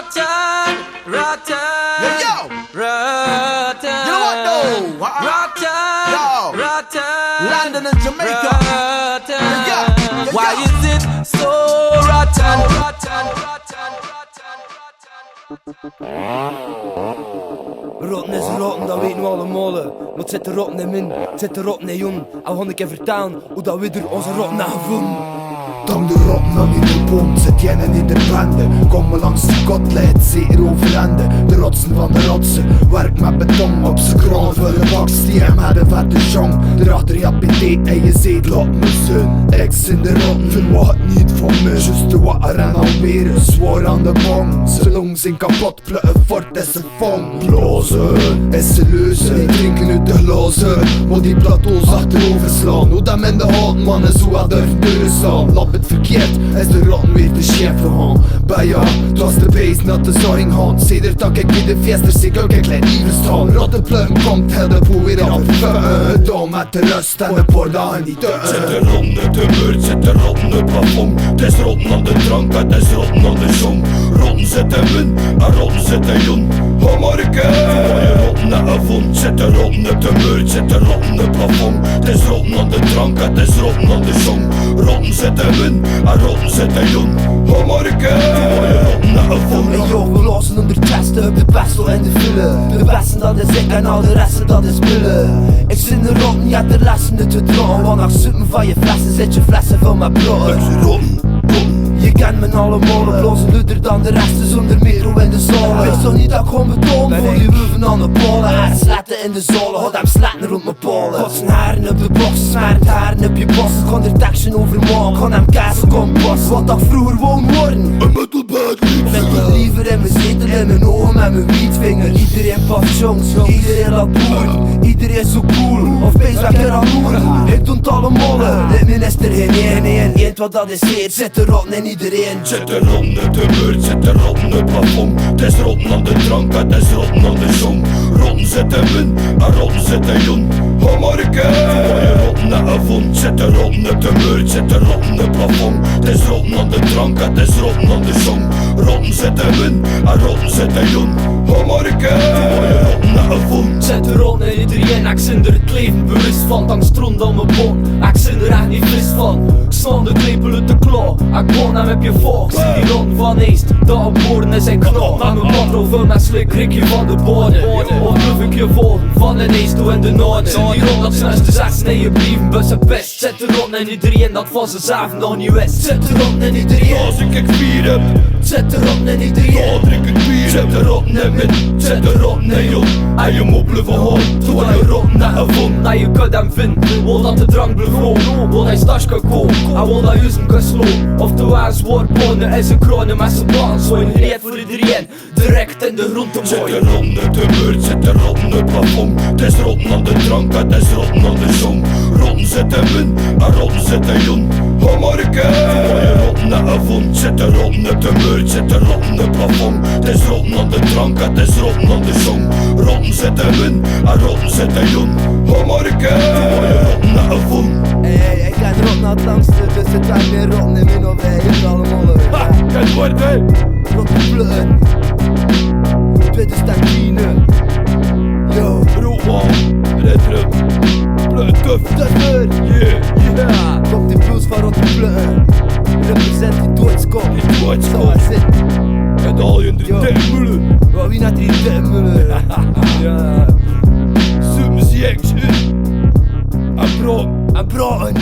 Rotten, rotten, Yo! rotten. You know what though? Rotten, Yo! rotten, London and Jamaica. rotten. Yeah. Why is it so rotten, rotten, rotten, Rotten is rotten, dat weten we allemaal. Maar het zit er rotten in min, het zit er rotten in jong. En we gaan een keer vertellen hoe dat we er onze rotten aan gevonden. Dan de rotten aan in de boom, zit jij in de bende. Kom maar langs de kotleid, zeer overende. De rotsen van de rotsen, werk met beton. Op z'n kroon voor de box, die hem hadden van de jong. Daarachter je PT en je zeet, laat me zin. Ex in de rotten, verwacht niet van me. Just de water en alweer een zwaar aan de bong. Zijn longs zijn kapot, plukken fort is een vong. Blazen, is ze leuzen, die drinken uit de glazen. Maar die plateaus achterover slaan. Hoe dat men de houtmannen zo aan durven deuren staan. Lap het verkeerd, is de rotten weer de chef gaan. Bij ja, het was de beest naar de zorging gaan. Sedert dat ik bij de feesters zie ik een klein liever staan. Rottenplukken komt heel de boel weer af. Dan met de rust en de paar dagen niet uit. Zet de rotten uit de muur, zet de rotten uit het plafond. Het is rotten aan de drank, het is rotten aan de zon. Rotten zitten win, en rotten zitten jong. Oh Marke, mooie rotten naar een vond. Zet de rotten uit de muur, zet de rotten uit het plafond. Het is rotten aan de drank, het is rotten aan de zon. Rotten zitten win, en rotten zitten jong. Oh Marke, mooie rotten naar een vond. En joh, we lossen onder chesten op de pestel en de vullen. De besten dat is ik en al de resten dat is spullen. Ik zit in de rotten, ja de lessen uit te drogen. Want als suppen van je flessen zit je flessen van mijn brood. Je kent me allemaal, blozen luider dan de resten zonder metro in de zolen. Wees toch niet dat ik gewoon beton voor die wuven aan de polen. Haar sletten in de zolen, hou hem sletten rond mijn polen. God zijn haren op de box, smerend haren op je bos. Ik kon er teksten over maken, kon hem kaas kompost. Wat dat vroeger woon worden. Een middelbaar Met die liever in mijn zetel, in mijn ogen met mijn wietvinger. Iedereen past jongs, iedereen laat boeren. Iedereen zo cool, of wees lekker aan roeren. Ik doe het allemaal, dit minister geen één. Eet wat dat is heet, zet de rotten in iedereen. Zet de rotten uit de muur, zet de rotten uit het plafond. Het is rotten aan de drank, het is rotten aan de zon. Rotten zitten win, en rotten zitten jong. Oh Marke, mooie rotten naar een vond. Zet de rotten uit de muur, zet de rotten uit het plafond. Het is rotten aan de drank, het is rotten aan de zon. Rotten zitten win, en rotten zitten jong. Oh Marke, mooie rotten naar een vond. Zet de rotten in iedereen, ik zit er het leven bewust van. Dank stroom dan mijn bon, ik zit er echt niet fris van. Ik snap de klepel uit de klauw, ik woon hem heb je volks. Die rotten van Eest, dat op woorden is en knop. Met mijn band over mijn slik, krik je van de bonen. Of durf ik je volgen, van de Eest toe in de noorden. Die rotten dat snuist de zes in je brieven, bussen pest. Zet de rotten in iedereen, dat van z'n zaven nog niet wist. Zet de rotten in iedereen, Als ik bier heb, zet de rotten in iedereen. dan drink ik bier. Zet de rotten in min, zet de rotten in jong. En je moppelen van hond, toen je rotten naar een vond. Dat je kunt hem vinden, wil dat de drank blijft gewoon. Wil hij stash kan komen, en wil dat je zijn kan slaan. Of de waar zwaar ponden en zijn kronen met zijn baan. Zo een reet voor iedereen, direct in de grond te Zet de mooien. rotten uit de muur, zet de rotten uit het plafond. Het is rotten aan de drank, het is rotten aan de zon. Rotten zitten win, en rotten zitten jong. Oh Marke, mooie rotten naar een vond. Zet de rotten uit de muur, zet de rotten uit het plafond. Het is rotten aan de drank, het is rotten aan de zon. Rotten zitten win, en rotten zitten jong. Oh Marke, mooie rotten naar een vond. Hey, ik ga rotten naar het langste, dus het zijn meer rotten in min of wij. Hier allemaal. Ha, het wordt hè. Rottenplukken 2010. Yo, Roepman, retro, plutuf, Duffer. yeah. Komt die blues van Rottenplukken. Represent die doodskop. Die doodskop. Zo is het. En al je in de Yo. mullen. Wat wie net die mullen. Ja. Super seks, en bron. En broen. En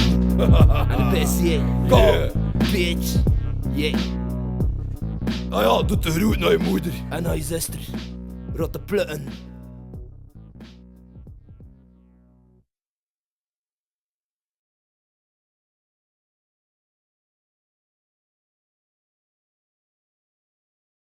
de beste. Yeah. Bitch. Yeah. Nou ja, doe de groet naar je moeder. En naar je zuster. Rottenplukken.